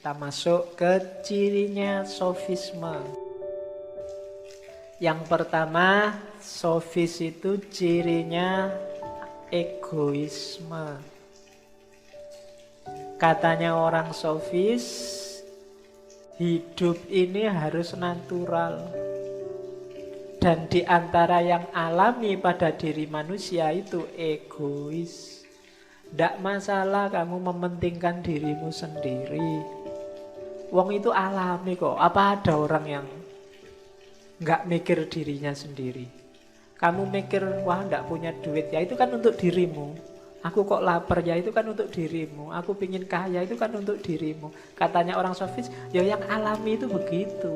Kita masuk ke cirinya sofisme. Yang pertama, sofis itu cirinya egoisme. Katanya orang sofis, hidup ini harus natural. Dan di antara yang alami pada diri manusia itu egois. Tidak masalah kamu mementingkan dirimu sendiri. Wong itu alami kok. Apa ada orang yang nggak mikir dirinya sendiri? Kamu mikir, wah nggak punya duit, ya itu kan untuk dirimu. Aku kok lapar, ya itu kan untuk dirimu. Aku pingin kaya, itu kan untuk dirimu. Katanya orang sofis, ya yang alami itu begitu.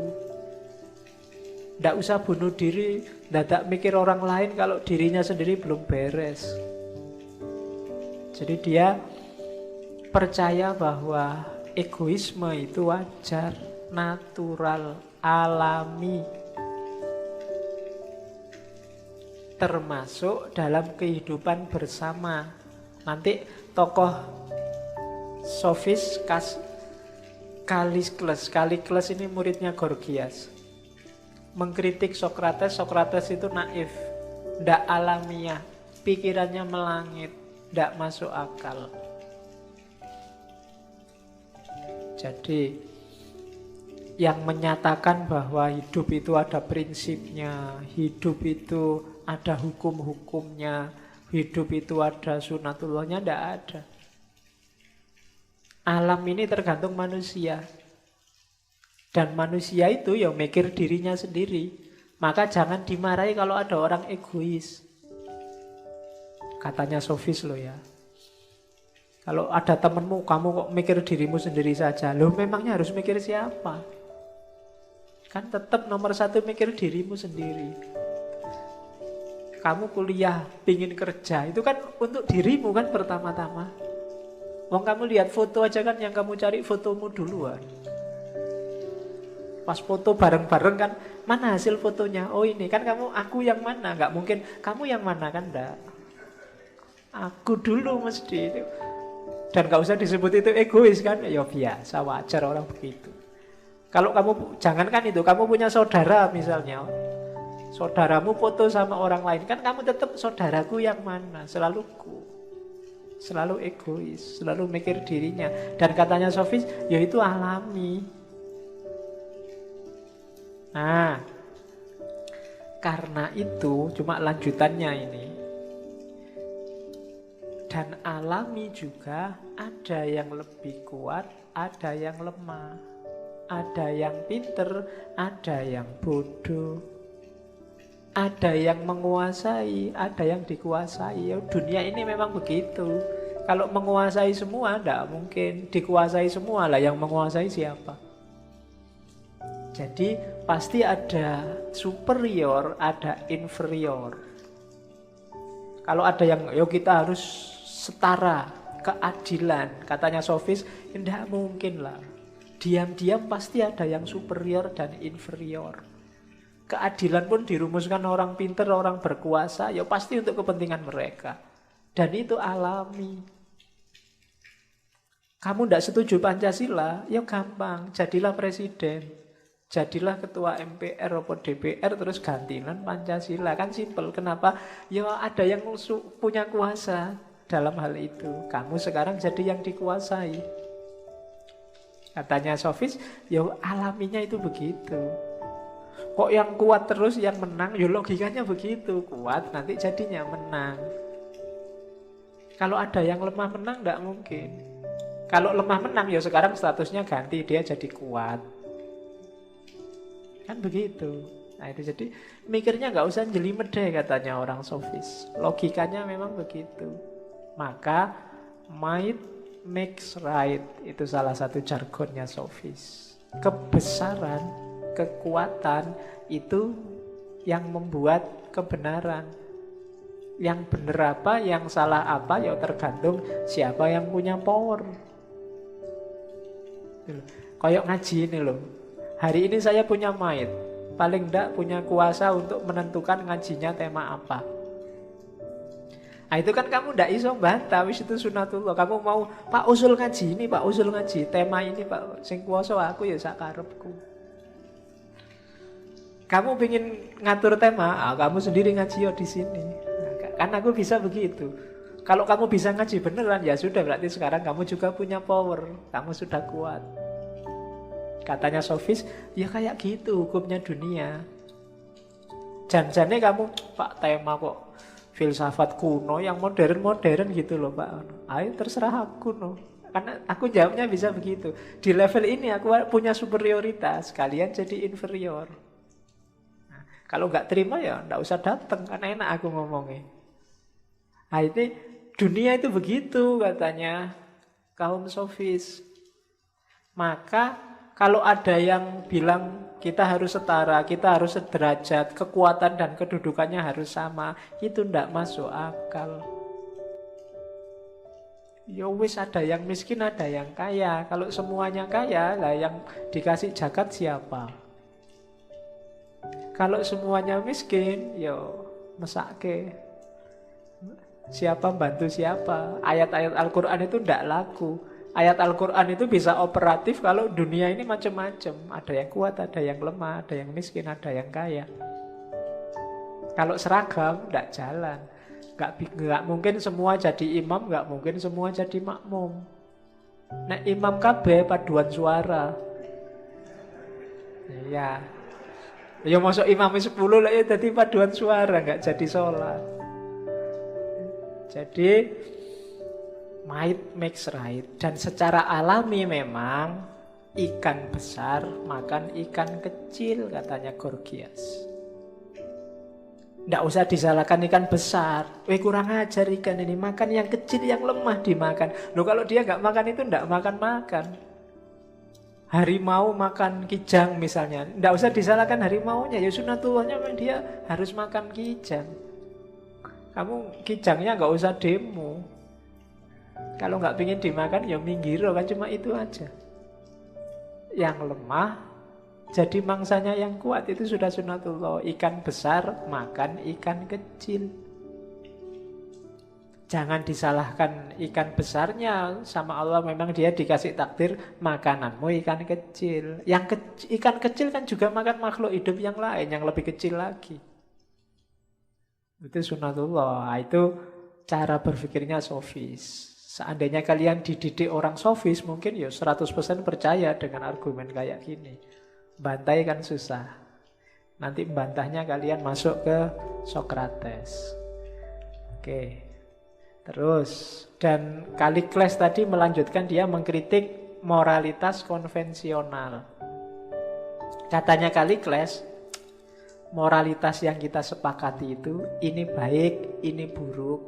Nggak usah bunuh diri, nggak mikir orang lain kalau dirinya sendiri belum beres. Jadi dia percaya bahwa egoisme itu wajar, natural, alami. Termasuk dalam kehidupan bersama. Nanti tokoh sofis Kalikles ini muridnya Gorgias. Mengkritik Sokrates, Sokrates itu naif, ndak alamiah, pikirannya melangit, ndak masuk akal. Jadi yang menyatakan bahwa hidup itu ada prinsipnya, hidup itu ada hukum-hukumnya, hidup itu ada sunatullahnya, ndak ada. Alam ini tergantung manusia. Dan manusia itu ya mikir dirinya sendiri. Maka jangan dimarahi kalau ada orang egois. Katanya sofis loh ya. Kalau ada temenmu, kamu kok mikir dirimu sendiri saja. Loh memangnya harus mikir siapa? Kan tetap nomor satu mikir dirimu sendiri. Kamu kuliah, pingin kerja, itu kan untuk dirimu kan pertama-tama. Wong kamu lihat foto aja kan, yang kamu cari fotomu duluan. Pas foto bareng-bareng kan, mana hasil fotonya? Oh ini kan kamu, aku yang mana? Gak mungkin kamu yang mana kan, enggak. Aku dulu mesti. Dan gak usah disebut itu egois kan, ya biasa, wajar orang begitu. Kalau kamu, jangankan itu, kamu punya saudara misalnya, saudaramu foto sama orang lain, kan kamu tetap saudaraku yang mana, selalu egois, selalu mikir dirinya. Dan katanya sofis, ya itu alami. Nah, karena itu cuma lanjutannya ini. Dan alami juga ada yang lebih kuat, ada yang lemah. Ada yang pinter, ada yang bodoh. Ada yang menguasai, ada yang dikuasai. Ya, dunia ini memang begitu. Kalau menguasai semua, tidak mungkin. Dikuasai semua lah, yang menguasai siapa? Jadi pasti ada superior, ada inferior. Kalau ada yang, yo kita harus setara, keadilan. Katanya sofis, tidak mungkin lah. Diam-diam pasti ada yang superior dan inferior. Keadilan pun dirumuskan orang pinter, orang berkuasa, ya pasti untuk kepentingan mereka. Dan itu alami. Kamu tidak setuju Pancasila, ya gampang, jadilah presiden. Jadilah ketua MPR atau DPR, terus gantilan Pancasila. Kan simpel. Kenapa? Ya ada yang punya kuasa dalam hal itu. Kamu sekarang jadi yang dikuasai. Katanya sofis, ya alaminya itu begitu. Kok yang kuat terus yang menang? Ya logikanya begitu. Kuat nanti jadinya menang. Kalau ada yang lemah menang, tidak mungkin. Kalau lemah menang, ya sekarang statusnya ganti, dia jadi kuat. Kan begitu. Nah itu jadi mikirnya nggak usah jelimet deh katanya orang sofis. Logikanya memang begitu. Maka might makes right, itu salah satu jargonnya sofis. Kebesaran, kekuatan itu yang membuat kebenaran. Yang benar apa, yang salah apa, ya tergantung siapa yang punya power. Kayak ngaji ini loh. Hari ini saya punya might, paling enggak punya kuasa untuk menentukan ngajinya tema apa. Nah, itu kan kamu ndak iso bantah, wis itu sunatullah. Kamu mau Pak usul ngaji ini, Pak usul ngaji tema ini, Pak sing kuwasa aku ya sak karepku. Kamu pingin ngatur tema, kamu sendiri ngaji yo di sini. Nah, kan aku bisa begitu. Kalau kamu bisa ngaji beneran ya sudah, berarti sekarang kamu juga punya power, kamu sudah kuat. Katanya sofis, ya kayak gitu hukumnya dunia. Janjane kamu, Pak tema kok filsafat kuno yang modern-modern gitu loh Pak. Ayo terserah aku no. Karena aku jawabnya bisa begitu. Di level ini aku punya superioritas, kalian jadi inferior. Nah, kalau nggak terima ya nggak usah datang, karena enak aku ngomongnya. Nah ini dunia itu begitu katanya kaum sofis. Maka kalau ada yang bilang kita harus setara, kita harus sederajat, kekuatan dan kedudukannya harus sama, itu ndak masuk akal. Ya wis, ada yang miskin, ada yang kaya. Kalau semuanya kaya, lah yang dikasih zakat siapa? Kalau semuanya miskin, yo mesake. Siapa bantu siapa? Ayat-ayat Al-Quran itu ndak laku. Ayat Al-Quran itu bisa operatif kalau dunia ini macam-macam. Ada yang kuat, ada yang lemah, ada yang miskin, ada yang kaya. Kalau seragam, tidak jalan. Nggak mungkin semua jadi imam, nggak mungkin semua jadi makmum. Nah, imam KB paduan suara. Iya. Ya masuk imamnya 10 lah ya jadi paduan suara, nggak jadi sholat. Jadi might makes right. Dan secara alami memang ikan besar makan ikan kecil, katanya Gorgias. Nggak usah disalahkan ikan besar. Kurang ajar ikan ini, makan yang kecil yang lemah dimakan. Loh kalau dia nggak makan itu nggak makan-makan. Harimau makan kijang misalnya, nggak usah disalahkan harimaunya. Ya sunatullahnya memang dia harus makan kijang. Kamu kijangnya nggak usah demo. Kalau nggak pingin dimakan ya minggir, kan cuma itu aja. Yang lemah jadi mangsanya yang kuat, itu sudah sunatullah. Ikan besar makan ikan kecil. Jangan disalahkan ikan besarnya, sama Allah memang dia dikasih takdir makananmu ikan kecil. Ikan kecil kan juga makan makhluk hidup yang lain yang lebih kecil lagi. Itu sunatullah. Itu cara berpikirnya sofis. Seandainya kalian dididik orang sofis, mungkin ya 100% percaya dengan argumen kayak gini. Bantai kan susah. Nanti bantahnya kalian masuk ke Sokrates. Oke. Terus, dan Kalikles tadi melanjutkan, dia mengkritik moralitas konvensional. Katanya Kalikles, moralitas yang kita sepakati itu, ini baik, ini buruk,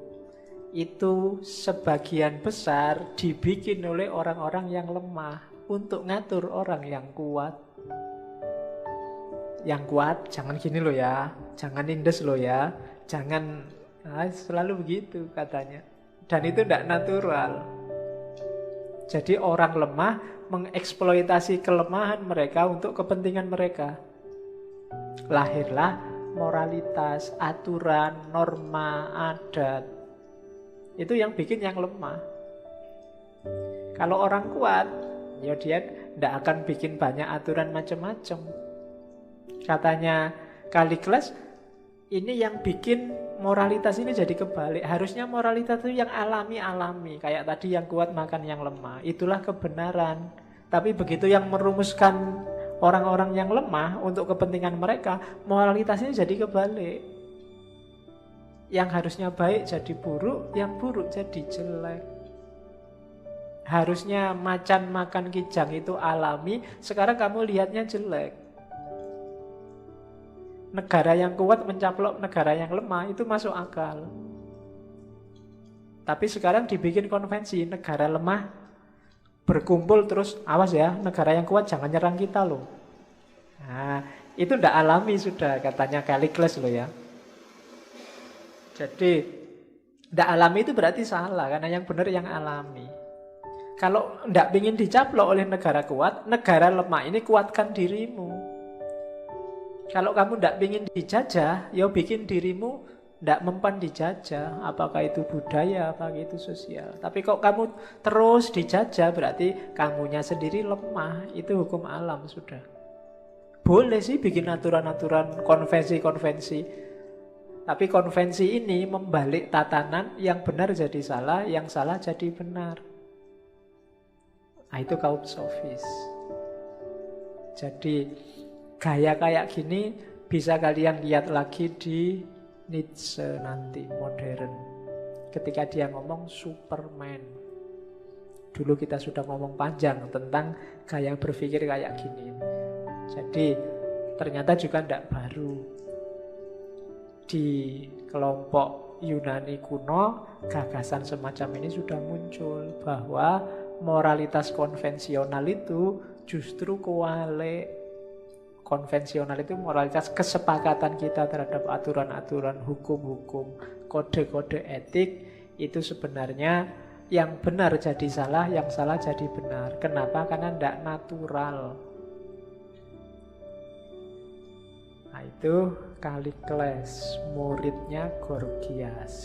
itu sebagian besar dibikin oleh orang-orang yang lemah untuk ngatur orang yang kuat. Yang kuat jangan gini loh ya, jangan nindes loh ya, jangan selalu begitu katanya. Dan itu tidak natural. Jadi orang lemah mengeksploitasi kelemahan mereka untuk kepentingan mereka. Lahirlah moralitas, aturan, norma, adat. Itu yang bikin yang lemah. Kalau orang kuat, ya dia tidak akan bikin banyak aturan macam-macam. Katanya Kalikles, ini yang bikin moralitas ini jadi kebalik. Harusnya moralitas itu yang alami-alami. Kayak tadi yang kuat makan yang lemah. Itulah kebenaran. Tapi begitu yang merumuskan orang-orang yang lemah untuk kepentingan mereka, moralitasnya jadi kebalik. Yang harusnya baik jadi buruk, yang buruk jadi jelek. Harusnya macan makan kijang itu alami, sekarang kamu lihatnya jelek. Negara yang kuat mencaplok negara yang lemah, itu masuk akal. Tapi sekarang dibikin konvensi, negara lemah berkumpul terus, awas ya, negara yang kuat jangan nyerang kita loh. Nah, itu ndak alami sudah, katanya Kalikles loh ya. Jadi tidak alami itu berarti salah, karena yang benar yang alami. Kalau tidak ingin dicaplok oleh negara kuat, negara lemah ini kuatkan dirimu. Kalau kamu tidak ingin dijajah, ya bikin dirimu Tidak mempan dijajah, apakah itu budaya, apakah itu sosial. Tapi kok kamu terus dijajah, berarti kamunya sendiri lemah. Itu hukum alam sudah. Boleh sih bikin aturan-aturan, konvensi-konvensi. Tapi konvensi ini membalik tatanan, yang benar jadi salah, yang salah jadi benar. Nah, itu kaum sofis. Jadi gaya kayak gini bisa kalian lihat lagi di Nietzsche nanti, modern. Ketika dia ngomong Superman. Dulu kita sudah ngomong panjang tentang gaya berpikir kayak gini. Jadi ternyata juga tidak baru. Di kelompok Yunani kuno, gagasan semacam ini sudah muncul. Bahwa moralitas konvensional itu justru kewalik. Konvensional itu moralitas kesepakatan kita terhadap aturan-aturan, hukum-hukum, kode-kode etik. Itu sebenarnya yang benar jadi salah, yang salah jadi benar. Kenapa? Karena tidak natural. Nah itu Kalikles, muridnya Gorgias.